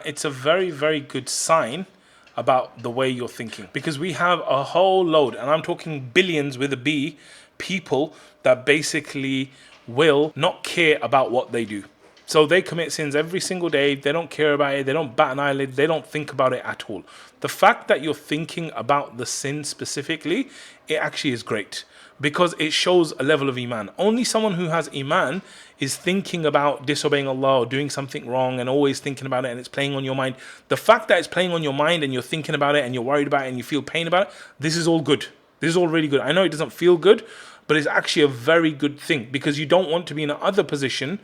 It's a very, very good sign about the way you're thinking, because we have a whole load, and I'm talking billions with a B, people that basically will not care about what they do. So they commit sins every single day. They don't care about it. They don't bat an eyelid. They don't think about it at all. The fact that you're thinking about the sin specifically, it actually is great, because it shows a level of Iman. Only someone who has Iman is thinking about disobeying Allah or doing something wrong and always thinking about it, and it's playing on your mind. The fact that it's playing on your mind and you're thinking about it and you're worried about it and you feel pain about it, this is all good. This is all really good. I know it doesn't feel good, but it's actually a very good thing, because you don't want to be in another position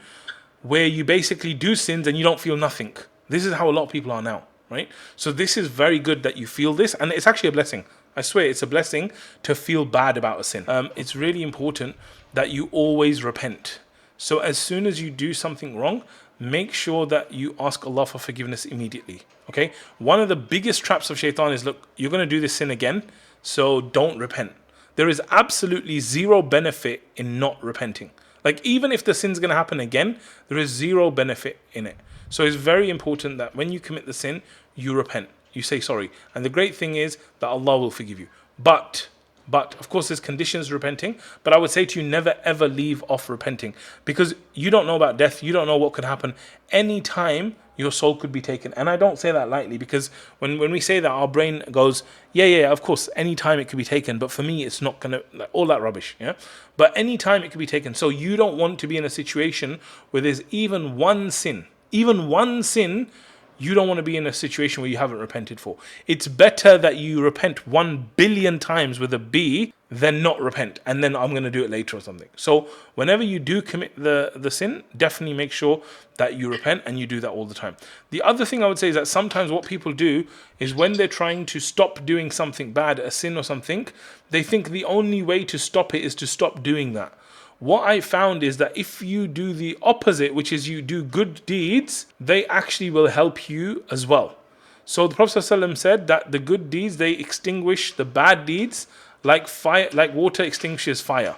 where you basically do sins and you don't feel nothing. This is how a lot of people are now, right? So this is very good that you feel this, and it's actually a blessing. I swear it's a blessing to feel bad about a sin. It's really important that you always repent. So as soon as you do something wrong, make sure that you ask Allah for forgiveness immediately. Okay? One of the biggest traps of shaitan is, look, you're going to do this sin again, so don't repent. There is absolutely zero benefit in not repenting. Like, even if the sin's going to happen again, there is zero benefit in it. So it's very important that when you commit the sin, you repent. You say sorry. And the great thing is that Allah will forgive you. But of course there's conditions to repenting. But I would say to you, never ever leave off repenting. Because you don't know about death. You don't know what could happen. Any time your soul could be taken. And I don't say that lightly, because when we say that, our brain goes, yeah, of course, any time it could be taken. But for me, it's not going to, like, all that rubbish. Yeah. But any time it could be taken. So you don't want to be in a situation where there's even one sin. You don't want to be in a situation where you haven't repented for. It's better that you repent 1 billion times with a B than not repent, and then I'm going to do it later or something. So whenever you do commit the sin, definitely make sure that you repent, and you do that all the time. The other thing I would say is that sometimes what people do is, when they're trying to stop doing something bad, a sin or something, they think the only way to stop it is to stop doing that. What I found is that if you do the opposite, which is you do good deeds, they actually will help you as well. So the Prophet ﷺ said that the good deeds, they extinguish the bad deeds like fire, like water extinguishes fire.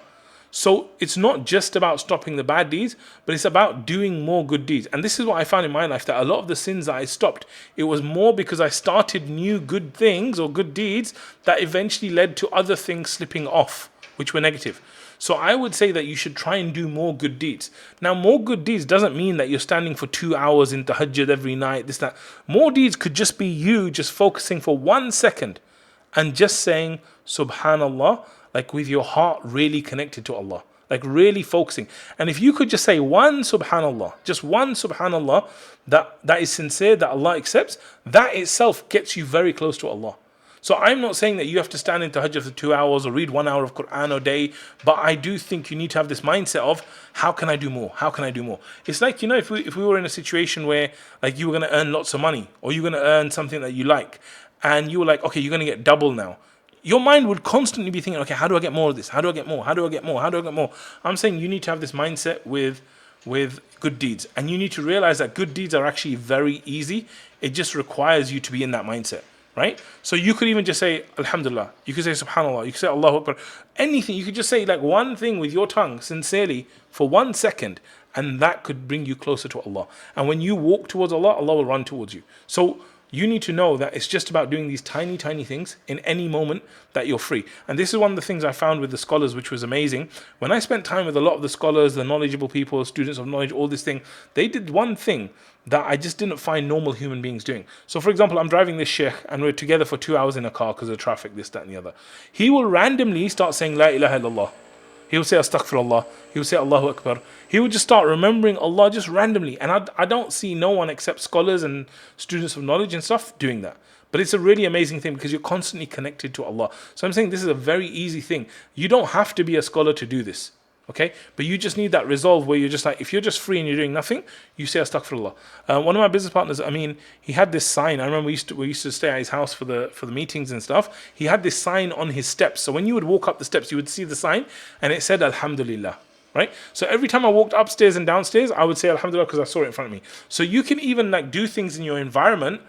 So it's not just about stopping the bad deeds, but it's about doing more good deeds. And this is what I found in my life, that a lot of the sins that I stopped, it was more because I started new good things or good deeds that eventually led to other things slipping off, which were negative. So I would say that you should try and do more good deeds. Now, more good deeds doesn't mean that you're standing for 2 hours in tahajjud every night, this, that. More deeds could just be you just focusing for 1 second and just saying Subhanallah, like with your heart really connected to Allah, like really focusing. And if you could just say one Subhanallah, just one Subhanallah, that is sincere, that Allah accepts, that itself gets you very close to Allah. So I'm not saying that you have to stand in tahajjud for 2 hours or read 1 hour of Quran a day, but I do think you need to have this mindset of, how can I do more? How can I do more? It's like, you know, if we were in a situation where, like, you were going to earn lots of money, or you're going to earn something that you like, and you were like, okay, you're going to get double now. Your mind would constantly be thinking, okay, how do I get more of this? How do I get more? How do I get more? How do I get more? I'm saying you need to have this mindset with good deeds. And you need to realize that good deeds are actually very easy. It just requires you to be in that mindset. Right? So you could even just say Alhumdulillah. You could say Subhanallah. You could say Allahu Akbar. Anything. You could just say like one thing with your tongue sincerely for 1 second, and that could bring you closer to Allah. And when you walk towards Allah, Allah will run towards you. So you need to know that it's just about doing these tiny, tiny things in any moment that you're free. And this is one of the things I found with the scholars, which was amazing. When I spent time with a lot of the scholars, the knowledgeable people, students of knowledge, all this thing, they did one thing that I just didn't find normal human beings doing. So for example, I'm driving this sheikh and we're together for 2 hours in a car because of traffic, this, that and the other. He will randomly start saying La ilaha illallah. He will say Astaghfirullah. He will say Allahu Akbar. He will just start remembering Allah just randomly. And I don't see no one except scholars and students of knowledge and stuff doing that. But it's a really amazing thing because you're constantly connected to Allah. So I'm saying this is a very easy thing. You don't have to be a scholar to do this. Okay, but you just need that resolve where you're just like, if you're just free and you're doing nothing, you say Astaghfirullah. One of my business partners, I mean, he had this sign. I remember we used to stay at his house for the meetings and stuff. He had this sign on his steps. So when you would walk up the steps, you would see the sign, and it said Alhumdulillah. Right? So every time I walked upstairs and downstairs, I would say Alhamdulillah because I saw it in front of me. So you can even like do things in your environment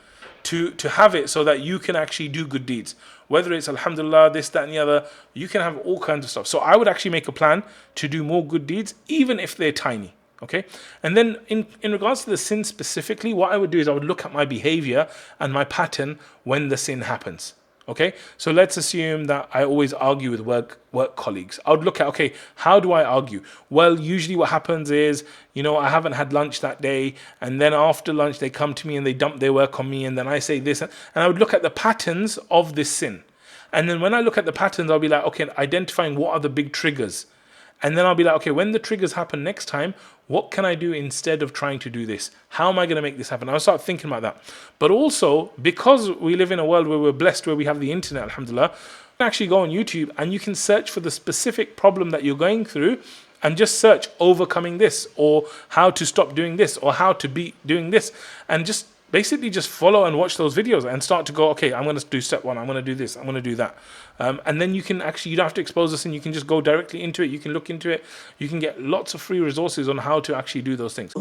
to have it so that you can actually do good deeds. Whether it's Alhamdulillah, this, that and the other, you can have all kinds of stuff. So I would actually make a plan to do more good deeds, even if they're tiny. Okay. And then in regards to the sin specifically, what I would do is I would look at my behavior and my pattern when the sin happens. Okay. So let's assume that I always argue with work colleagues. I would look at, okay, how do I argue? Well, usually what happens is, I haven't had lunch that day. And then after lunch, they come to me and they dump their work on me. And then I say this. And I would look at the patterns of this sin. And then when I look at the patterns, I'll be like, okay, identifying what are the big triggers. And then I'll be like, okay, when the triggers happen next time, what can I do instead of trying to do this? How am I going to make this happen? I'll start thinking about that. But also, because we live in a world where we're blessed, where we have the internet, alhamdulillah, you can actually go on YouTube and you can search for the specific problem that you're going through and just search overcoming this, or how to stop doing this, or how to be doing this. And just basically just follow and watch those videos and start to go, okay, I'm going to do step one, I'm going to do this, I'm going to do that. And then you can actually, you don't have to expose us, and you can just go directly into it. You can look into it. You can get lots of free resources on how to actually do those things.